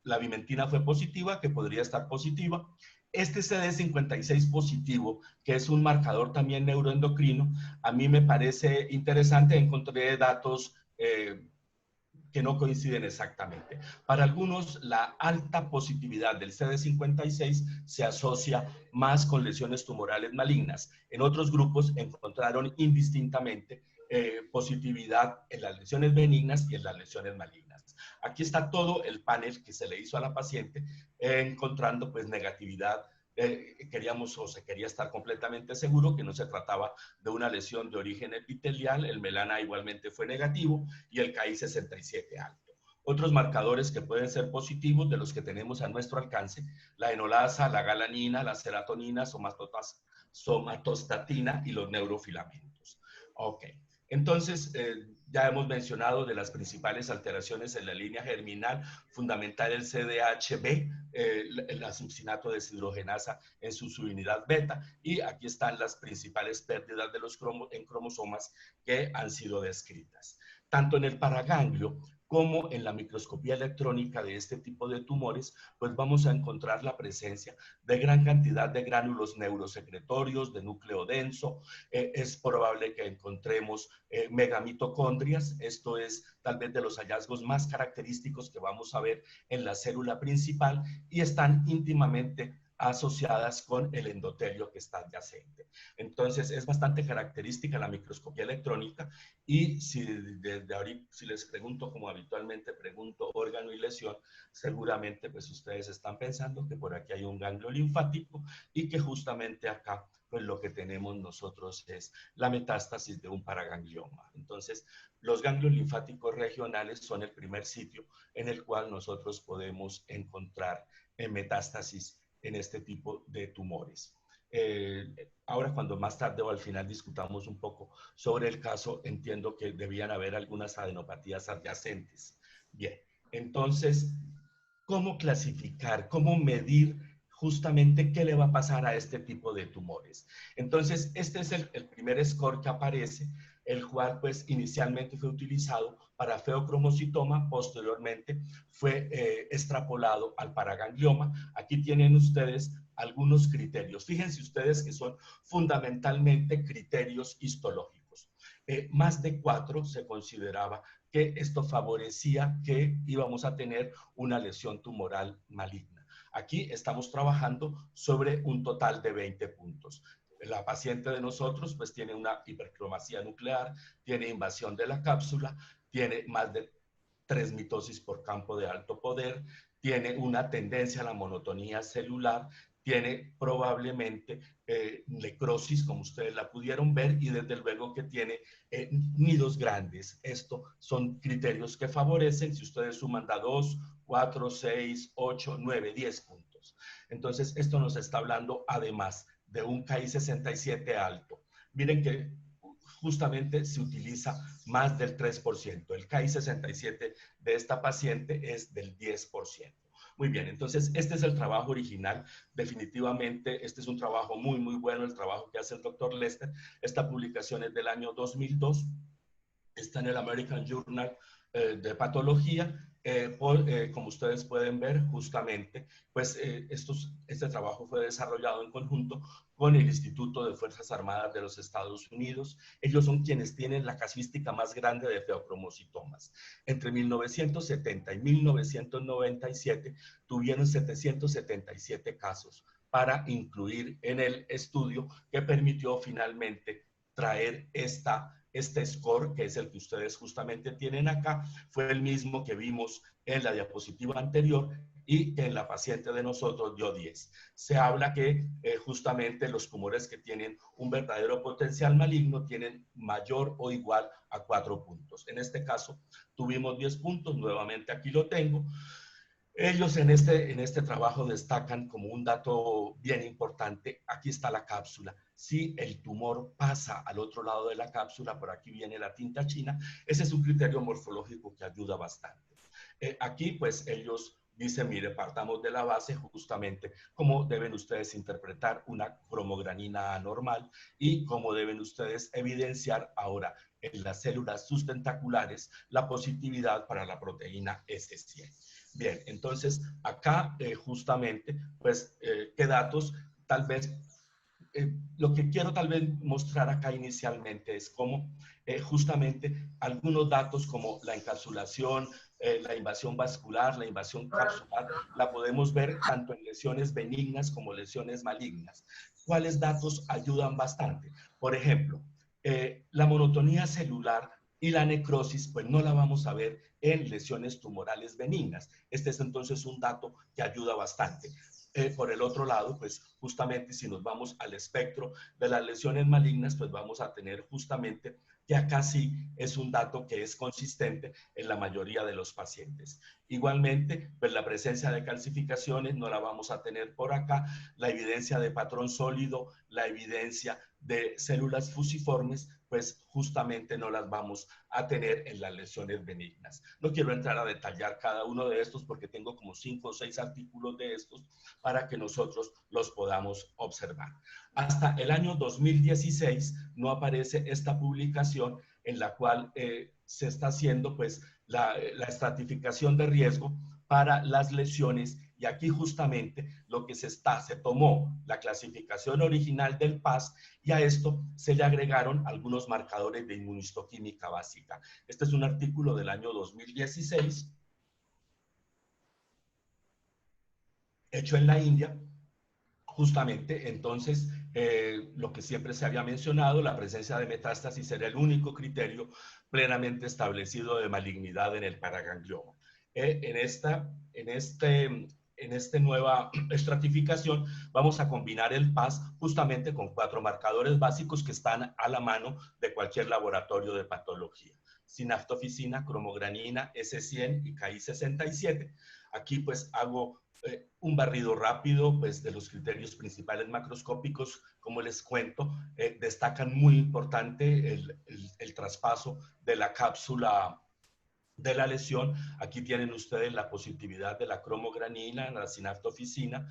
la vimentina fue positiva, que podría estar positiva. Este CD56 positivo, que es un marcador también neuroendocrino, a mí me parece interesante. Encontré datos que no coinciden exactamente. Para algunos, la alta positividad del CD56 se asocia más con lesiones tumorales malignas. En otros grupos encontraron indistintamente positividad en las lesiones benignas y en las lesiones malignas. Aquí está todo el panel que se le hizo a la paciente, encontrando pues negatividad. Queríamos o se quería estar completamente seguro que no se trataba de una lesión de origen epitelial. El melana igualmente fue negativo y el KI67 alto. Otros marcadores que pueden ser positivos de los que tenemos a nuestro alcance, la enolasa, la galanina, la serotonina, somatostatina y los neurofilamentos. Ok, entonces ya hemos mencionado de las principales alteraciones en la línea germinal, fundamental el CDHB, la succinato deshidrogenasa en su subunidad beta, y aquí están las principales pérdidas de los cromosomas que han sido descritas. Tanto en el paraganglio como en la microscopía electrónica de este tipo de tumores, pues vamos a encontrar la presencia de gran cantidad de gránulos neurosecretorios, de núcleo denso. Es probable que encontremos megamitocondrias. Esto es tal vez de los hallazgos más característicos que vamos a ver en la célula principal y están íntimamente asociadas con el endotelio que está adyacente. Entonces, es bastante característica la microscopía electrónica y si desde ahorita, si les pregunto, como habitualmente pregunto, órgano y lesión, seguramente pues ustedes están pensando que por aquí hay un ganglio linfático y que justamente acá pues lo que tenemos nosotros es la metástasis de un paraganglioma. Entonces, los ganglios linfáticos regionales son el primer sitio en el cual nosotros podemos encontrar metástasis en este tipo de tumores. Ahora, cuando más tarde o al final discutamos un poco sobre el caso, entiendo que debían haber algunas adenopatías adyacentes. Bien, entonces, ¿cómo clasificar, cómo medir justamente qué le va a pasar a este tipo de tumores. Entonces, este es el primer score que aparece, el cual pues inicialmente fue utilizado para feocromocitoma, posteriormente fue extrapolado al paraganglioma. Aquí tienen ustedes algunos criterios. Fíjense ustedes que son fundamentalmente criterios histológicos. Más de 4 se consideraba que esto favorecía que íbamos a tener una lesión tumoral maligna. Aquí estamos trabajando sobre un total de 20 puntos. La paciente de nosotros pues tiene una hipercromacía nuclear, tiene invasión de la cápsula, tiene más de 3 mitosis por campo de alto poder, tiene una tendencia a la monotonía celular, tiene probablemente necrosis, como ustedes la pudieron ver, y desde luego que tiene nidos grandes. Estos son criterios que favorecen, si ustedes suman da 2, 4, 6, 8, 9, 10 puntos. Entonces, esto nos está hablando además de un KI67 alto. Miren que justamente se utiliza más del 3%. El KI67 de esta paciente es del 10%. Muy bien, entonces este es el trabajo original. Definitivamente este es un trabajo muy, muy bueno, el trabajo que hace el doctor Lester. Esta publicación es del año 2002, está en el American Journal de Patología. Como ustedes pueden ver, justamente, pues este trabajo fue desarrollado en conjunto con el Instituto de Fuerzas Armadas de los Estados Unidos. Ellos son quienes tienen la casuística más grande de feocromocitomas. Entre 1970 y 1997 tuvieron 777 casos para incluir en el estudio que permitió finalmente traer este score, que es el que ustedes justamente tienen acá, fue el mismo que vimos en la diapositiva anterior y que en la paciente de nosotros dio 10. Se habla que justamente los tumores que tienen un verdadero potencial maligno tienen mayor o igual a 4 puntos. En este caso tuvimos 10 puntos, nuevamente aquí lo tengo. Ellos en este trabajo destacan como un dato bien importante, aquí está la cápsula. Si el tumor pasa al otro lado de la cápsula, por aquí viene la tinta china, ese es un criterio morfológico que ayuda bastante. Aquí pues ellos dicen, mire, partamos de la base justamente cómo deben ustedes interpretar una cromogranina anormal y cómo deben ustedes evidenciar ahora en las células sustentaculares la positividad para la proteína S100. Bien, entonces acá justamente, pues, ¿qué datos? Tal vez, lo que quiero tal vez mostrar acá inicialmente es cómo justamente algunos datos como la encapsulación, la invasión vascular, la invasión capsular, la podemos ver tanto en lesiones benignas como lesiones malignas. ¿Cuáles datos ayudan bastante? Por ejemplo, la monotonía celular y la necrosis, pues no la vamos a ver en lesiones tumorales benignas. Este es entonces un dato que ayuda bastante. Por el otro lado, pues justamente si nos vamos al espectro de las lesiones malignas, pues vamos a tener justamente que acá sí es un dato que es consistente en la mayoría de los pacientes. Igualmente, pues la presencia de calcificaciones no la vamos a tener por acá, la evidencia de patrón sólido, la evidencia de células fusiformes, pues justamente no las vamos a tener en las lesiones benignas. No quiero entrar a detallar cada uno de estos porque tengo como 5 o 6 artículos de estos para que nosotros los podamos observar. Hasta el año 2016 no aparece esta publicación en la cual se está haciendo pues la estratificación de riesgo para las lesiones, y aquí justamente lo que se tomó la clasificación original del PAS y a esto se le agregaron algunos marcadores de inmunistoquímica básica. Este es un artículo del año 2016 hecho en la India. Justamente, entonces, lo que siempre se había mencionado, la presencia de metástasis era el único criterio plenamente establecido de malignidad en el paraganglioma. En esta nueva estratificación vamos a combinar el PAS justamente con 4 marcadores básicos que están a la mano de cualquier laboratorio de patología: sinaftofisina, cromogranina, S100 y KI67. Aquí pues hago un barrido rápido pues, de los criterios principales macroscópicos. Como les cuento, destacan muy importante el traspaso de la cápsula de la lesión. Aquí tienen ustedes la positividad de la cromogranina, la sinaptofisina,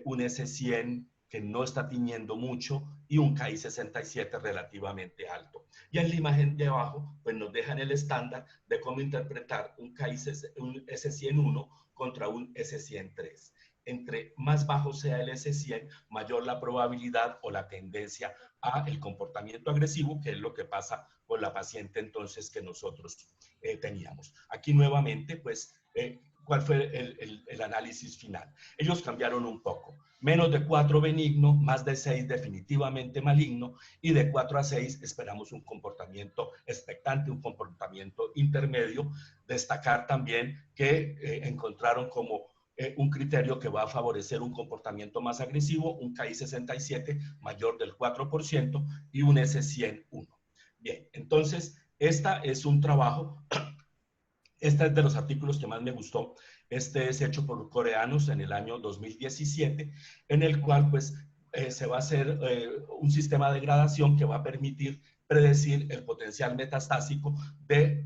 un S100 que no está tiñendo mucho y un Ki-67 relativamente alto. Y en la imagen de abajo, pues nos dejan el estándar de cómo interpretar un S101 contra un S103. Entre más bajo sea el S100, mayor la probabilidad o la tendencia a el comportamiento agresivo, que es lo que pasa con la paciente entonces que nosotros teníamos. Aquí nuevamente, pues, ¿cuál fue el análisis final? Ellos cambiaron un poco. Menos de 4 benigno, más de 6 definitivamente maligno, y de 4 a 6 esperamos un comportamiento expectante, un comportamiento intermedio. Destacar también que encontraron como un criterio que va a favorecer un comportamiento más agresivo, un Ki-67 mayor del 4% y un S101. Bien, entonces, esta es un trabajo, este es de los artículos que más me gustó. Este es hecho por coreanos en el año 2017, en el cual pues se va a hacer un sistema de gradación que va a permitir predecir el potencial metastásico de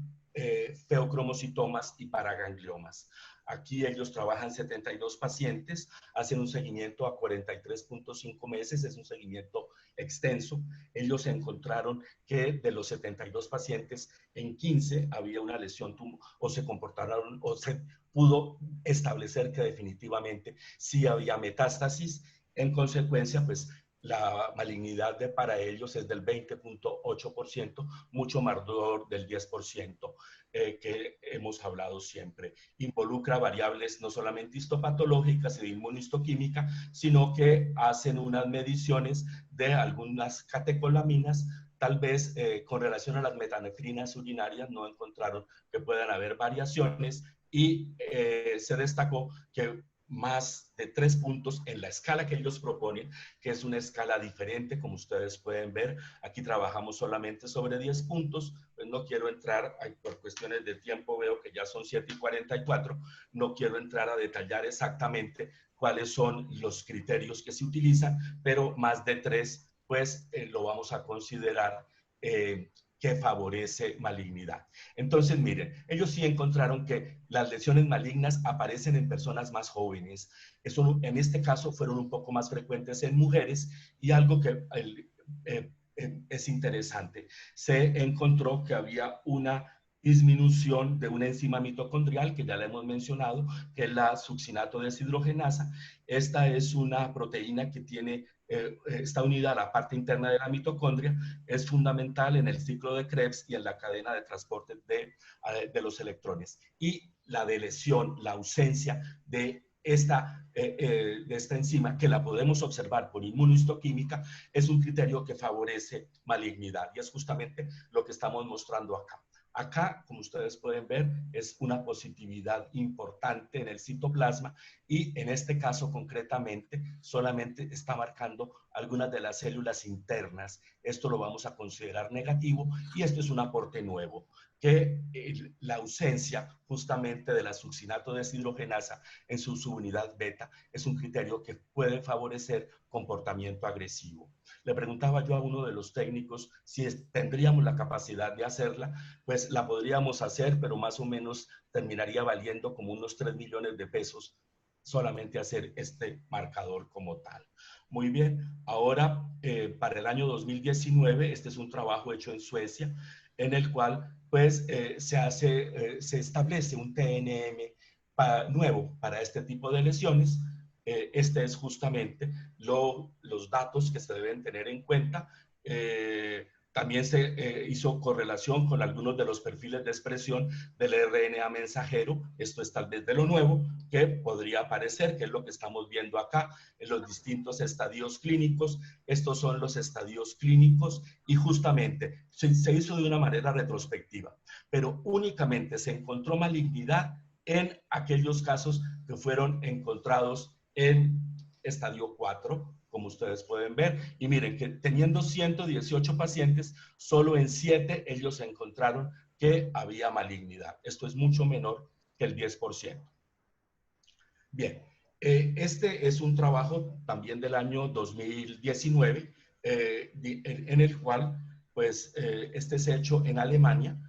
feocromocitomas y paragangliomas. Aquí ellos trabajan 72 pacientes, hacen un seguimiento a 43.5 meses, es un seguimiento extenso. Ellos encontraron que de los 72 pacientes, en 15 había una lesión o se comportaron o se pudo establecer que definitivamente sí había metástasis. En consecuencia, pues la malignidad para ellos es del 20.8%, mucho mayor del 10%, que hemos hablado siempre. Involucra variables no solamente histopatológicas y de inmunistoquímica, sino que hacen unas mediciones de algunas catecolaminas. Tal vez con relación a las metanefrinas urinarias no encontraron que puedan haber variaciones, y se destacó que más de 3 puntos en la escala que ellos proponen, que es una escala diferente, como ustedes pueden ver. Aquí trabajamos solamente sobre 10 puntos, pues no quiero entrar, por cuestiones de tiempo veo que ya son 7:44, no quiero entrar a detallar exactamente cuáles son los criterios que se utilizan, pero más de 3, pues lo vamos a considerar que favorece malignidad. Entonces, miren, ellos sí encontraron que las lesiones malignas aparecen en personas más jóvenes. Eso, en este caso, fueron un poco más frecuentes en mujeres, y algo que es interesante, se encontró que había una disminución de una enzima mitocondrial que ya la hemos mencionado, que es la succinato deshidrogenasa. Esta es una proteína que tiene está unida a la parte interna de la mitocondria, es fundamental en el ciclo de Krebs y en la cadena de transporte de los electrones. Y la delesión, la ausencia de esta enzima, que la podemos observar por inmunohistoquímica, es un criterio que favorece malignidad, y es justamente lo que estamos mostrando acá. Acá, como ustedes pueden ver, es una positividad importante en el citoplasma, y en este caso concretamente solamente está marcando algunas de las células internas. Esto lo vamos a considerar negativo, y esto es un aporte nuevo, que la ausencia justamente de la succinato deshidrogenasa en su subunidad beta es un criterio que puede favorecer comportamiento agresivo. Le preguntaba yo a uno de los técnicos si tendríamos la capacidad de hacerla. Pues la podríamos hacer, pero más o menos terminaría valiendo como unos 3 millones de pesos solamente hacer este marcador como tal. Muy bien, ahora para el año 2019, este es un trabajo hecho en Suecia, en el cual pues se establece un TNM nuevo para este tipo de lesiones. Este es justamente los datos que se deben tener en cuenta. También se hizo correlación con algunos de los perfiles de expresión del RNA mensajero. Esto es tal vez de lo nuevo que podría aparecer, que es lo que estamos viendo acá en los distintos estadios clínicos. Estos son los estadios clínicos, y justamente se hizo de una manera retrospectiva, pero únicamente se encontró malignidad en aquellos casos que fueron encontrados en estadio 4, como ustedes pueden ver. Y miren que teniendo 118 pacientes, solo en 7 ellos encontraron que había malignidad. Esto es mucho menor que el 10%. Bien, este es un trabajo también del año 2019, en el cual, pues, este es hecho en Alemania,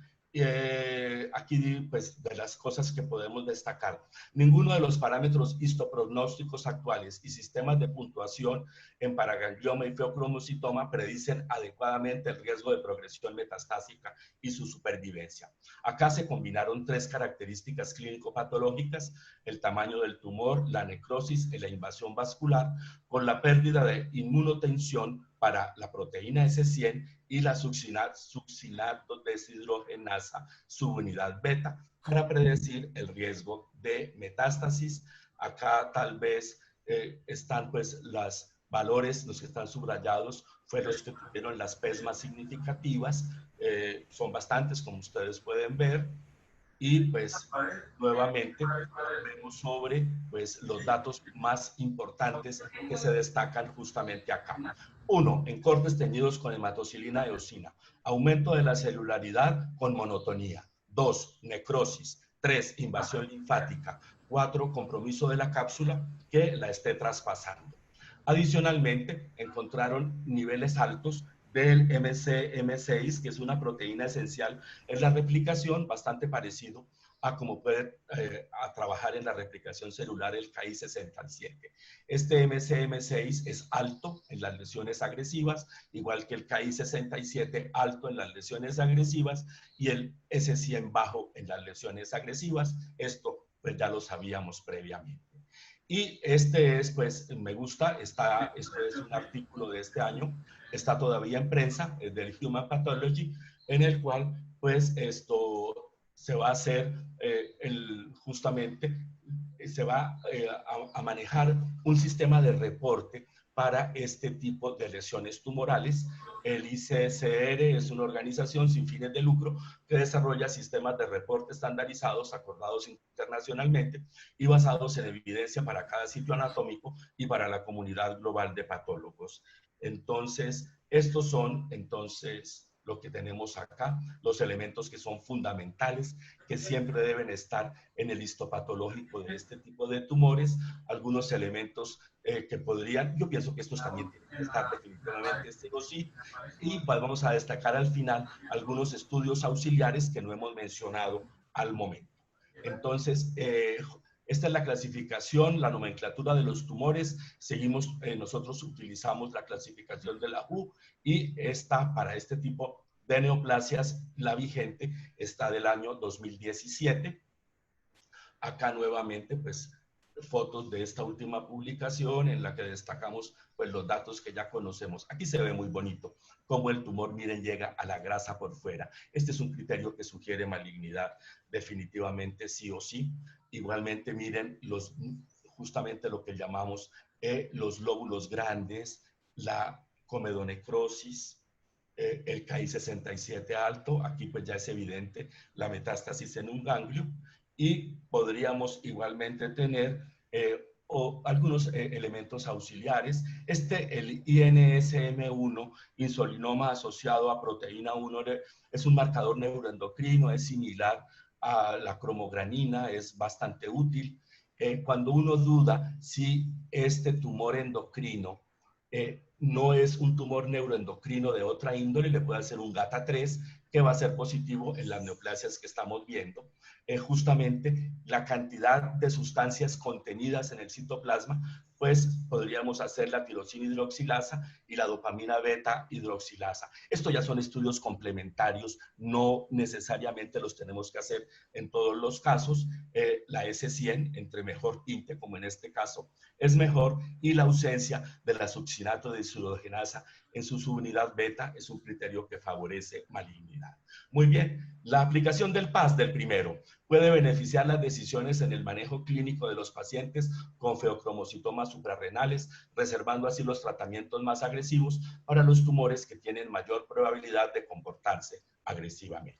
Aquí, pues, de las cosas que podemos destacar, ninguno de los parámetros histoprognósticos actuales y sistemas de puntuación en paraganglioma y feocromocitoma predicen adecuadamente el riesgo de progresión metastásica y su supervivencia. Acá se combinaron tres características clínico-patológicas: el tamaño del tumor, la necrosis y la invasión vascular, con la pérdida de inmunotensión para la proteína S100 y la succinato deshidrogenasa subunidad beta para predecir el riesgo de metástasis. Acá tal vez están pues los valores, los que están subrayados, fueron los que tuvieron las P's más significativas, son bastantes como ustedes pueden ver. Y pues nuevamente vemos sobre pues los datos más importantes que se destacan justamente acá. 1. En cortes teñidos con hematocilina eosina. Aumento de la celularidad con monotonía. 2. Necrosis. 3. Invasión linfática. 4. Compromiso de la cápsula que la esté traspasando. Adicionalmente, encontraron niveles altos del MCM6, que es una proteína esencial en la replicación, bastante parecido a cómo puede a trabajar en la replicación celular el Ki67. Este MCM6 es alto en las lesiones agresivas, igual que el Ki67 alto en las lesiones agresivas y el S100 bajo en las lesiones agresivas. Esto pues ya lo sabíamos previamente. Y este es, pues, me gusta, esto es un artículo de este año, está todavía en prensa, es del Human Pathology, en el cual, pues, esto se va a hacer, justamente, se va a manejar un sistema de reporte para este tipo de lesiones tumorales. El ICSR es una organización sin fines de lucro que desarrolla sistemas de reporte estandarizados, acordados internacionalmente y basados en evidencia para cada sitio anatómico y para la comunidad global de patólogos. Entonces, estos son, lo que tenemos acá, los elementos que son fundamentales, que siempre deben estar en el histopatológico de este tipo de tumores, algunos elementos que podrían, yo pienso que estos también tienen que estar definitivamente sí o sí, y pues vamos a destacar al final algunos estudios auxiliares que no hemos mencionado al momento. Entonces, esta es la clasificación, la nomenclatura de los tumores. Seguimos, nosotros utilizamos la clasificación de la WHO y esta, para este tipo de neoplasias, la vigente está del año 2017. Acá nuevamente, pues, fotos de esta última publicación en la que destacamos pues los datos que ya conocemos. Aquí se ve muy bonito cómo el tumor, miren, llega a la grasa por fuera. Este es un criterio que sugiere malignidad, definitivamente sí o sí. Igualmente, miren justamente lo que llamamos los lóbulos grandes, la comedonecrosis, el Ki67 alto. Aquí pues ya es evidente la metástasis en un ganglio. Y podríamos igualmente tener algunos elementos auxiliares. El INSM1, insulinoma asociado a proteína 1, es un marcador neuroendocrino, es similar a la cromogranina, es bastante útil. Cuando uno duda si este tumor endocrino no es un tumor neuroendocrino de otra índole, le puede hacer un GATA3, que va a ser positivo en las neoplasias que estamos viendo. Justamente la cantidad de sustancias contenidas en el citoplasma, pues podríamos hacer la tirosina hidroxilasa y la dopamina beta hidroxilasa. Esto ya son estudios complementarios, no necesariamente los tenemos que hacer en todos los casos. La S100, entre mejor tinte, como en este caso, es mejor, y la ausencia de la succinato deshidrogenasa en su subunidad beta es un criterio que favorece malignidad. Muy bien, la aplicación del PAS del primero puede beneficiar las decisiones en el manejo clínico de los pacientes con feocromocitomas suprarrenales, reservando así los tratamientos más agresivos para los tumores que tienen mayor probabilidad de comportarse agresivamente.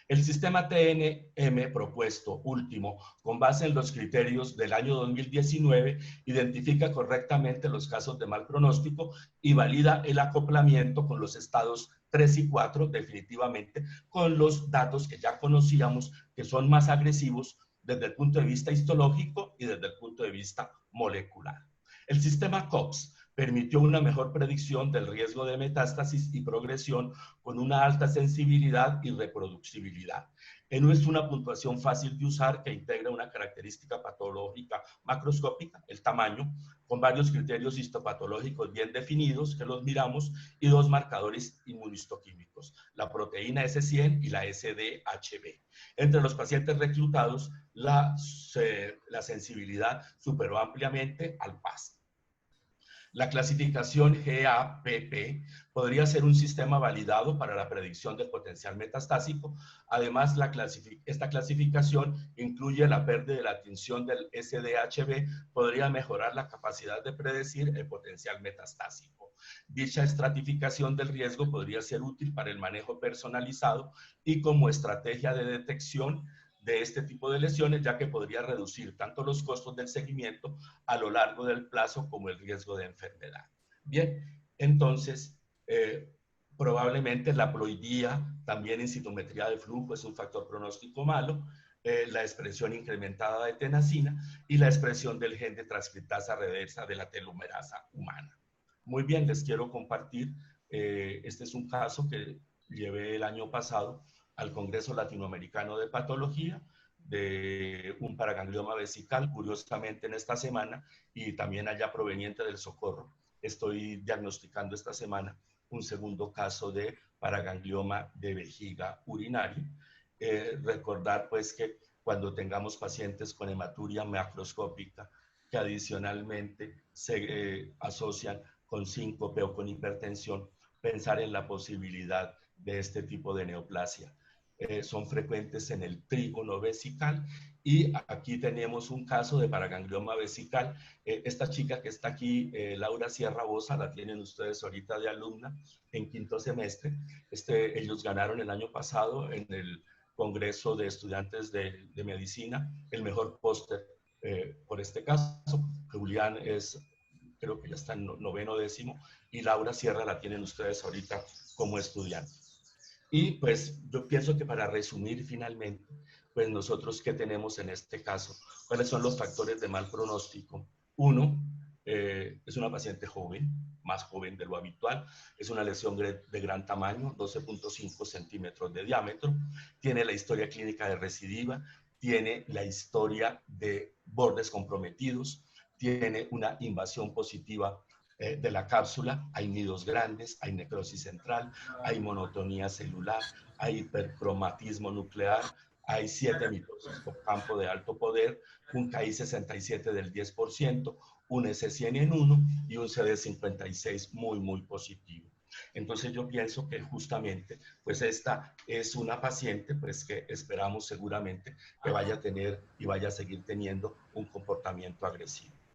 El sistema TNM propuesto último, con base en los criterios del año 2019, identifica correctamente los casos de mal pronóstico y valida el acoplamiento con los estados 3 y 4, definitivamente, con los datos que ya conocíamos, que son más agresivos desde el punto de vista histológico y desde el punto de vista molecular. El sistema COPS permitió una mejor predicción del riesgo de metástasis y progresión con una alta sensibilidad y reproducibilidad. No es una puntuación fácil de usar que integra una característica patológica macroscópica, el tamaño, con varios criterios histopatológicos bien definidos que los miramos y dos marcadores inmunistoquímicos, la proteína S100 y la SDHB. Entre los pacientes reclutados, la sensibilidad superó ampliamente al PAS. La clasificación GAPP podría ser un sistema validado para la predicción del potencial metastásico. Además, esta clasificación incluye la pérdida de la tinción del SDHB, podría mejorar la capacidad de predecir el potencial metastásico. Dicha estratificación del riesgo podría ser útil para el manejo personalizado y como estrategia de detección de este tipo de lesiones, ya que podría reducir tanto los costos del seguimiento a lo largo del plazo como el riesgo de enfermedad. Bien, entonces, probablemente la haploidía, también en citometría de flujo, es un factor pronóstico malo, la expresión incrementada de tenasina y la expresión del gen de transcriptasa reversa de la telomerasa humana. Muy bien, les quiero compartir, este es un caso que llevé el año pasado al Congreso Latinoamericano de Patología de un paraganglioma vesical, curiosamente en esta semana, y también allá proveniente del Socorro. Estoy diagnosticando esta semana un segundo caso de paraganglioma de vejiga urinario. Recordar pues que cuando tengamos pacientes con hematuria macroscópica que adicionalmente se asocian con síncope o con hipertensión, pensar en la posibilidad de este tipo de neoplasia. Son frecuentes en el trígono vesical y aquí tenemos un caso de paraganglioma vesical. Esta chica que está aquí, Laura Sierra Bosa, la tienen ustedes ahorita de alumna en quinto semestre. Ellos ganaron el año pasado en el Congreso de Estudiantes de Medicina el mejor póster por este caso. Julián es, creo que ya está en noveno décimo, y Laura Sierra la tienen ustedes ahorita como estudiante. Y pues yo pienso que para resumir finalmente, pues nosotros qué tenemos en este caso, cuáles son los factores de mal pronóstico. Uno, es una paciente joven, más joven de lo habitual, es una lesión de gran tamaño, 12.5 centímetros de diámetro, tiene la historia clínica de recidiva, tiene la historia de bordes comprometidos, tiene una invasión positiva de la cápsula, hay nidos grandes, hay necrosis central, hay monotonía celular, hay hipercromatismo nuclear, hay 7 mitosis por campo de alto poder, un KI67 del 10%, un S100 en 1 y un CD56 muy positivo. Entonces yo pienso que justamente, pues esta es una paciente, pues que esperamos seguramente que vaya a tener y vaya a seguir teniendo un comportamiento agresivo.